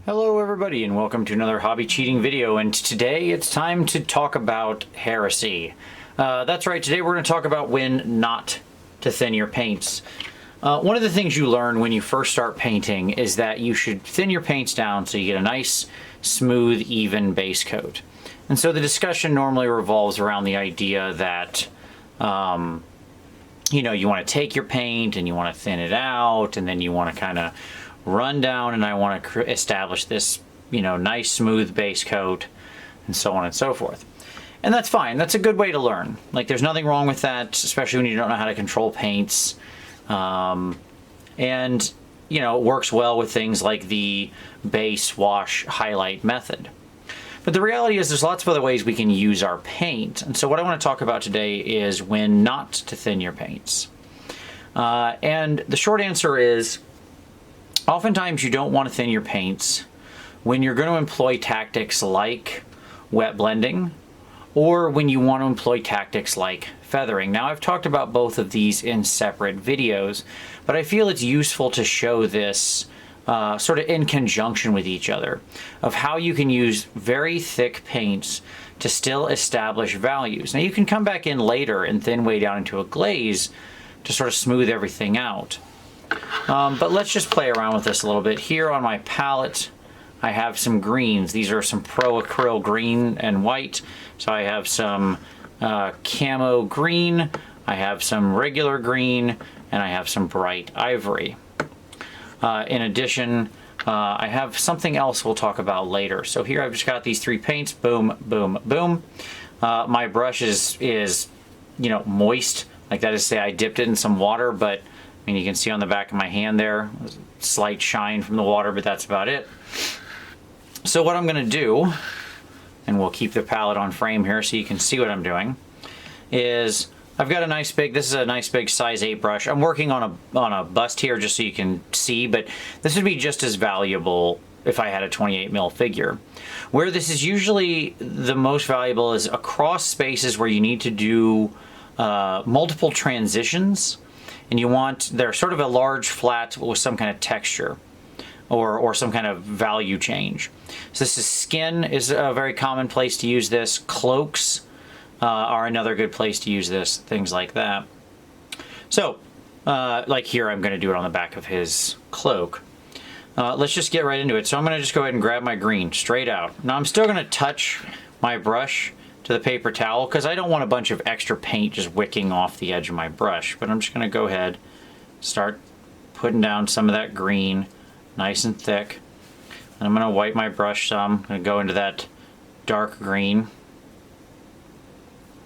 Hello everybody and welcome to another hobby cheating video, and today it's time to talk about heresy. That's right, today we're going to talk about when not to thin your paints. One of the things you learn when you first start painting is that you should thin your paints down so you get a nice, smooth, even base coat. And so the discussion normally revolves around the idea that you know, you want to take your paint and you want to thin it out, and then you want to kind of run down and I want to establish this, you know, nice smooth base coat, and so on and so forth. And that's fine. That's a good way to learn. Like, there's nothing wrong with that, especially when you don't know how to control paints. And, you know, it works well with things like the base, wash, highlight method. But the reality is there's lots of other ways we can use our paint. And so what I want to talk about today is when not to thin your paints. And the short answer is, oftentimes you don't want to thin your paints when you're going to employ tactics like wet blending, or when you want to employ tactics like feathering. Now, I've talked about both of these in separate videos, but I feel it's useful to show this sort of in conjunction with each other, of how you can use very thick paints to still establish values. Now, you can come back in later and thin way down into a glaze to sort of smooth everything out. But let's just play around with this a little bit. Here on my palette, I have some greens. These are some Pro Acryl green and white. So I have some camo green, I have some regular green, and I have some bright ivory. In addition, I have something else we'll talk about later. So here I've just got these three paints, boom, boom, boom. My brush is, you know, moist. Like, that is to say I dipped it in some water, but I mean, you can see on the back of my hand there, a slight shine from the water, but that's about it. So what I'm gonna do, and we'll keep the palette on frame here so you can see what I'm doing, is I've got a nice big, this is a nice big size 8 brush. I'm working on a bust here just so you can see, but this would be just as valuable if I had a 28 mil figure. Where this is usually the most valuable is across spaces where you need to do multiple transitions, and you want, they're sort of a large flat with some kind of texture or some kind of value change. So this is skin is a very common place to use this. Cloaks are another good place to use this, things like that. So, like here, I'm going to do it on the back of his cloak. Let's just get right into it. So I'm going to just go ahead and grab my green straight out. Now I'm still going to touch my brush to the paper towel because I don't want a bunch of extra paint just wicking off the edge of my brush. But I'm just going to go ahead, start putting down some of that green, nice and thick. And I'm going to wipe my brush some. I'm going to go into that dark green.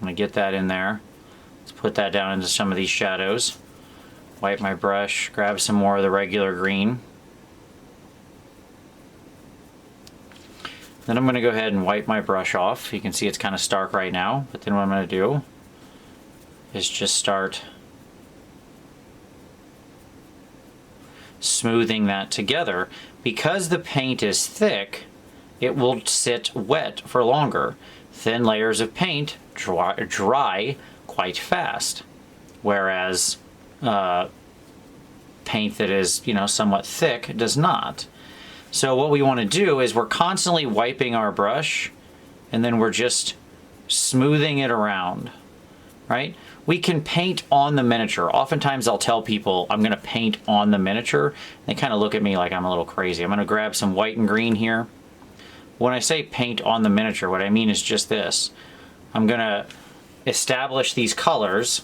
I'm going to get that in there. Let's put that down into some of these shadows. Wipe my brush, grab some more of the regular green. Then I'm going to go ahead and wipe my brush off. You can see it's kind of stark right now, but then what I'm going to do is just start smoothing that together. Because the paint is thick, it will sit wet for longer. Thin layers of paint dry quite fast, whereas paint that is, you know, somewhat thick does not. So what we want to do is we're constantly wiping our brush, and then we're just smoothing it around, right? We can paint on the miniature. Oftentimes I'll tell people I'm going to paint on the miniature. They kind of look at me like I'm a little crazy. I'm going to grab some white and green here. When I say paint on the miniature, what I mean is just this. I'm going to establish these colors,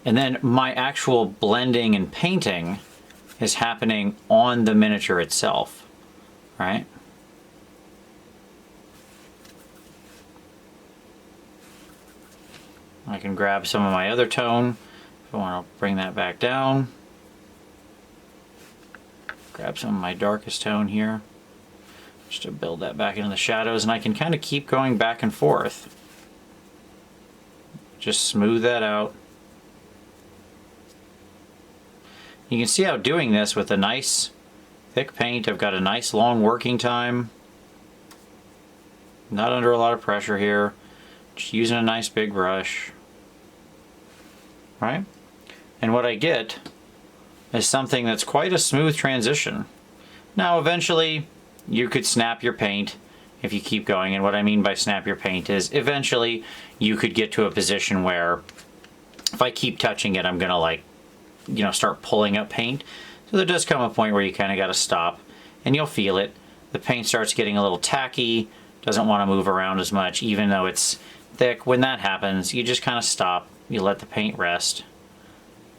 and then my actual blending and painting is happening on the miniature itself, right? I can grab some of my other tone if I want to bring that back down. Grab some of my darkest tone here just to build that back into the shadows, and I can kind of keep going back and forth. Just smooth that out. You can see how doing this with a nice thick paint, I've got a nice long working time. Not under a lot of pressure here. Just using a nice big brush. right? And what I get is something that's quite a smooth transition. Now, eventually, you could snap your paint if you keep going. And what I mean by snap your paint is eventually you could get to a position where if I keep touching it, I'm gonna like, you know, start pulling up paint. So there does come a point where you kind of got to stop and you'll feel it. The paint starts getting a little tacky, doesn't want to move around as much, even though it's thick. When that happens, you just kind of stop, you let the paint rest,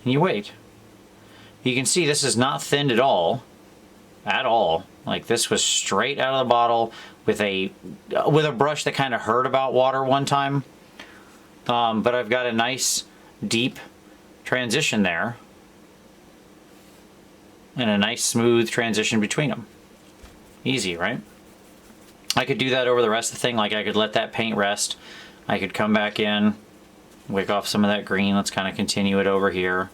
and you wait. You can see this is not thinned at all. Like this was straight out of the bottle with a brush that kind of heard about water one time. But I've got a nice deep transition there and a nice smooth transition between them. Easy, right? I could do that over the rest of the thing. Like I could let that paint rest. I could come back in, wick off some of that green. Let's kind of continue it over here.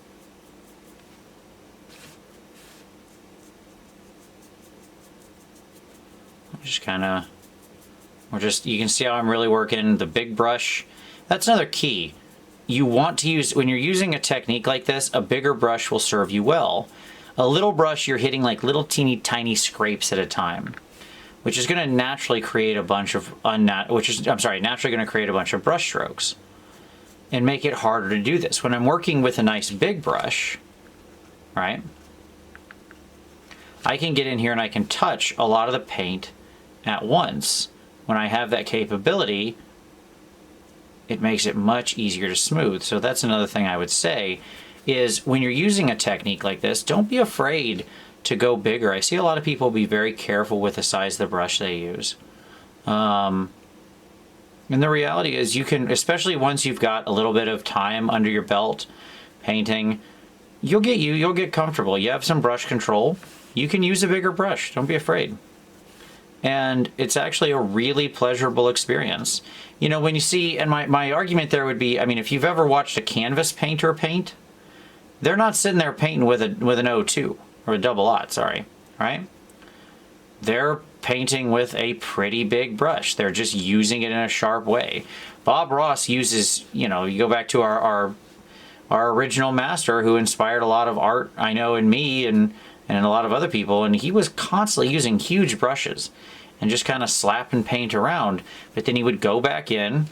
Just kind of, you can see how I'm really working the big brush. That's another key. You want to use, when you're using a technique like this, a bigger brush will serve you well. A little brush, you're hitting like little teeny tiny scrapes at a time, which is going to naturally create a bunch of naturally going to create a bunch of brush strokes and make it harder to do this. When I'm working with a nice big brush, right, I can get in here and I can touch a lot of the paint at once. When I have that capability, it makes it much easier to smooth. So that's another thing I would say is when you're using a technique like this, don't be afraid to go bigger. I see a lot of people be very careful with the size of the brush they use. And the reality is you can, especially once you've got a little bit of time under your belt painting, you'll get comfortable. You have some brush control. You can use a bigger brush. Don't be afraid. And it's actually a really pleasurable experience. You know, when you see, and my argument there would be, I mean, if you've ever watched a canvas painter paint, they're not sitting there painting with an O2 or a double aught, sorry, right? They're painting with a pretty big brush. They're just using it in a sharp way. Bob Ross uses, you know, you go back to our original master who inspired a lot of art, I know, in me and a lot of other people, and he was constantly using huge brushes and just kind of slapping paint around, but then he would go back in,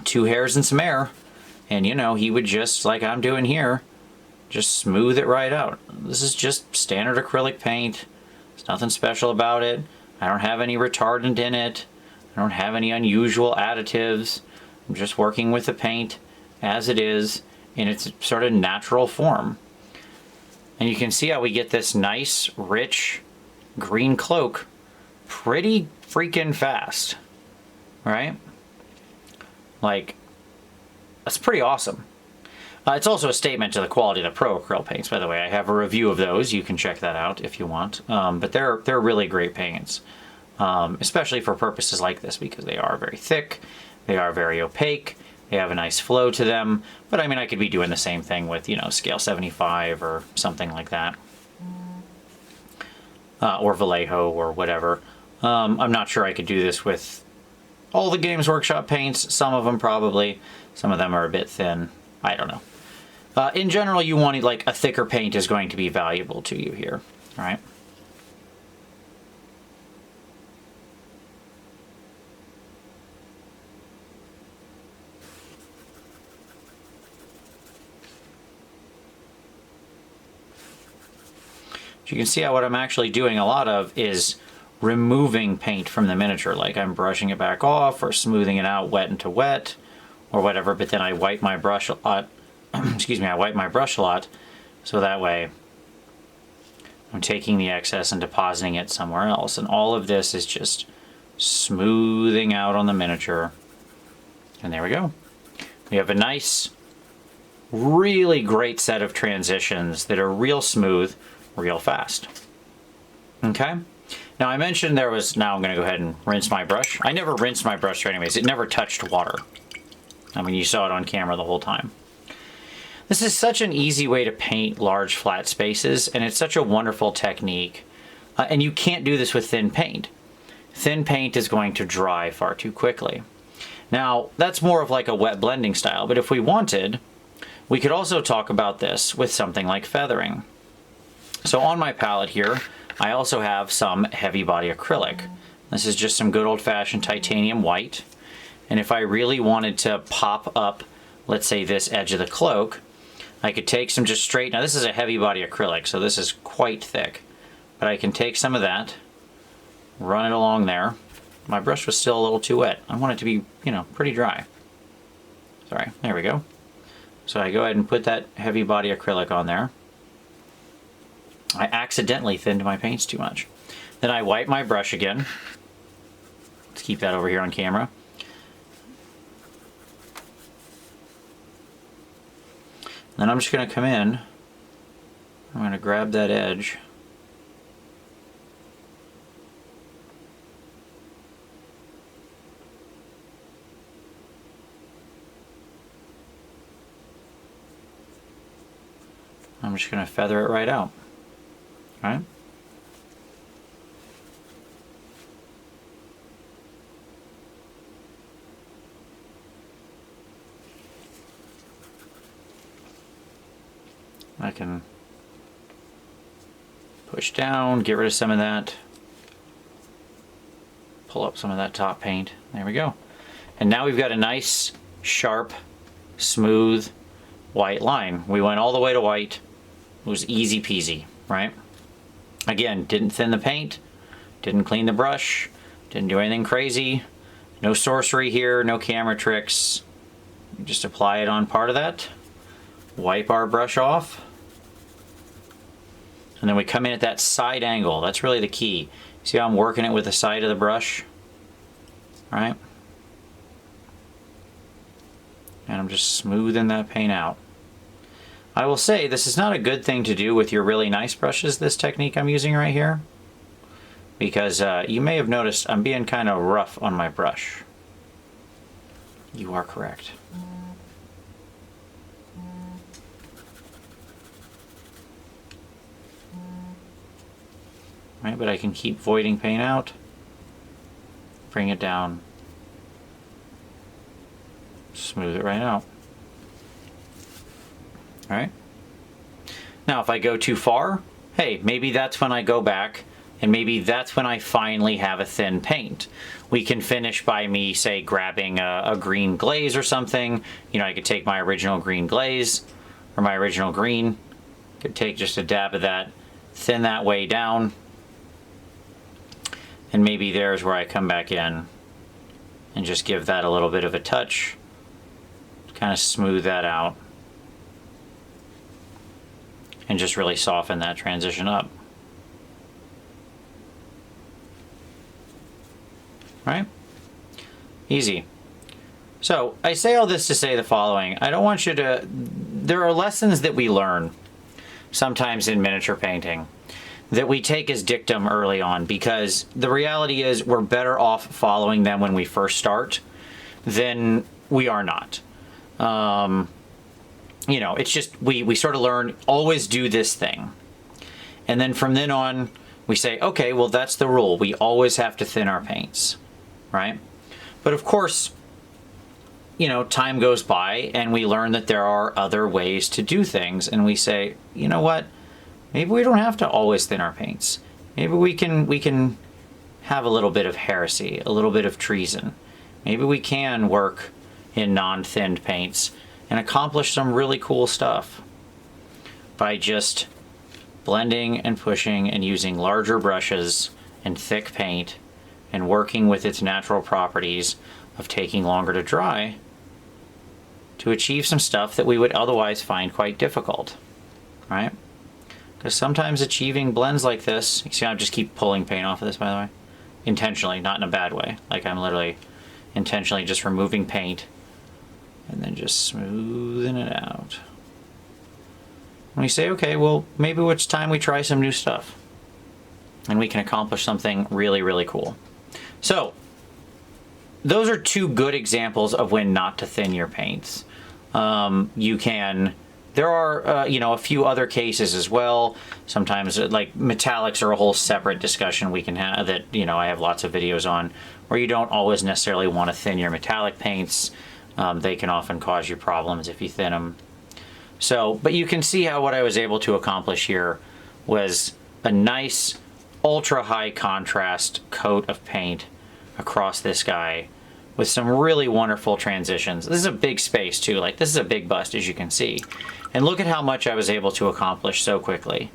2 hairs and some air, and you know, he would just, like I'm doing here, just smooth it right out. This is just standard acrylic paint. There's nothing special about it. I don't have any retardant in it. I don't have any unusual additives. I'm just working with the paint as it is in its sort of natural form. And you can see how we get this nice, rich green cloak pretty freaking fast, right? Like, that's pretty awesome. It's also a statement to the quality of the Pro Acryl paints, by the way. I have a review of those. You can check that out if you want. But they're really great paints, especially for purposes like this, because they are very thick, they are very opaque, they have a nice flow to them. But I mean, I could be doing the same thing with, you know, scale 75 or something like that. Or Vallejo or whatever. I'm not sure I could do this with all the Games Workshop paints. Some of them probably. Some of them are a bit thin. I don't know. In general, you want to, like, a thicker paint is going to be valuable to you here, all right? You can see how what I'm actually doing a lot of is removing paint from the miniature. Like I'm brushing it back off or smoothing it out wet into wet or whatever, but then I wipe my brush a lot. Excuse me, I wipe my brush a lot so that way I'm taking the excess and depositing it somewhere else. And all of this is just smoothing out on the miniature. And there we go. We have a nice, really great set of transitions that are real smooth, real fast. Okay? Now I mentioned there was, now I'm going to go ahead and rinse my brush. I never rinsed my brush anyways. It never touched water. I mean, you saw it on camera the whole time. This is such an easy way to paint large flat spaces, and it's such a wonderful technique. And you can't do this with thin paint. Thin paint is going to dry far too quickly. Now, that's more of like a wet blending style, but if we wanted We could also talk about this with something like feathering. So on my palette here, I also have some heavy body acrylic. This is just some good old-fashioned titanium white. And if I really wanted to pop up, let's say, this edge of the cloak, I could take some just straight, now this is a heavy body acrylic, so this is quite thick. But I can take some of that, run it along there. My brush was still a little too wet. I want it to be, you know, pretty dry. Sorry, there we go. So I go ahead and put that heavy body acrylic on there. I accidentally thinned my paints too much. Then I wipe my brush again. Let's keep that over here on camera. Then I'm just going to come in. I'm going to grab that edge. I'm just going to feather it right out. All right? I can push down, get rid of some of that, pull up some of that top paint. There we go. And now we've got a nice, sharp, smooth, white line. We went all the way to white. It was easy peasy, right? Again, didn't thin the paint, didn't clean the brush, didn't do anything crazy. No sorcery here, no camera tricks. Just apply it on part of that, wipe our brush off, and then we come in at that side angle. That's really the key. See how I'm working it with the side of the brush? All right? And I'm just smoothing that paint out. I will say this is not a good thing to do with your really nice brushes, this technique I'm using right here, because you may have noticed I'm being kind of rough on my brush. You are correct. Right, but I can keep voiding paint out, bring it down, smooth it right out. All right. Now, if I go too far, hey, maybe that's when I go back, and maybe that's when I finally have a thin paint. We can finish by me, say, grabbing a green glaze or something. You know, I could take my original green glaze, or my original green, could take just a dab of that, thin that way down, and maybe there's where I come back in and just give that a little bit of a touch, kind of smooth that out, and just really soften that transition up. Right? Easy. So I say all this to say the following. I don't want you to... There are lessons that we learn sometimes in miniature painting that we take as dictum early on, because the reality is we're better off following them when we first start than we are not. You know, it's just we sort of learn, always do this thing. And then from then on, we say, okay, well, that's the rule. We always have to thin our paints, right? But of course, you know, time goes by and we learn that there are other ways to do things. And we say, you know what? Maybe we don't have to always thin our paints. Maybe we can have a little bit of heresy, a little bit of treason. Maybe we can work in non-thinned paints and accomplish some really cool stuff by just blending and pushing and using larger brushes and thick paint and working with its natural properties of taking longer to dry to achieve some stuff that we would otherwise find quite difficult, right? Because sometimes achieving blends like this, you see I just keep pulling paint off of this, by the way, intentionally, not in a bad way. Like I'm literally intentionally just removing paint and then just smoothing it out. And we say, okay, well, maybe it's time we try some new stuff. And we can accomplish something really, really cool. So, those are two good examples of when not to thin your paints. There are, you know, a few other cases as well. Sometimes, like, metallics are a whole separate discussion we can have that, you know, I have lots of videos on, where you don't always necessarily want to thin your metallic paints. They can often cause you problems if you thin them. So, but you can see how what I was able to accomplish here was a nice ultra high contrast coat of paint across this guy with some really wonderful transitions. This is a big space too, like this is a big bust, as you can see. And look at how much I was able to accomplish so quickly.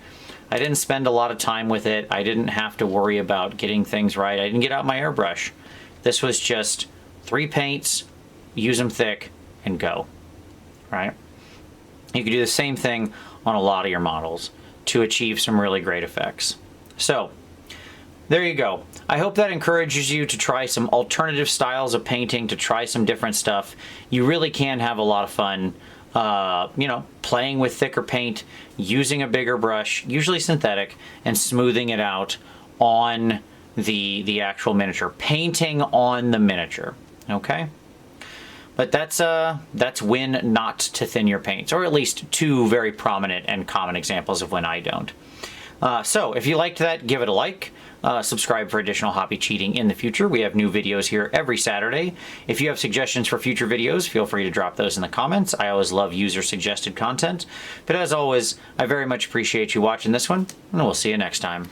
I didn't spend a lot of time with it. I didn't have to worry about getting things right. I didn't get out my airbrush. This was just 3 paints, use them thick, and go, right? You can do the same thing on a lot of your models to achieve some really great effects. So, there you go. I hope that encourages you to try some alternative styles of painting, to try some different stuff. You really can have a lot of fun, you know, playing with thicker paint, using a bigger brush, usually synthetic, and smoothing it out on the actual miniature, painting on the miniature, okay? But that's when not to thin your paints, or at least 2 very prominent and common examples of when I don't. So if you liked that, give it a like. Subscribe for additional hobby cheating in the future. We have new videos here every Saturday. If you have suggestions for future videos, feel free to drop those in the comments. I always love user-suggested content. But as always, I very much appreciate you watching this one, and we'll see you next time.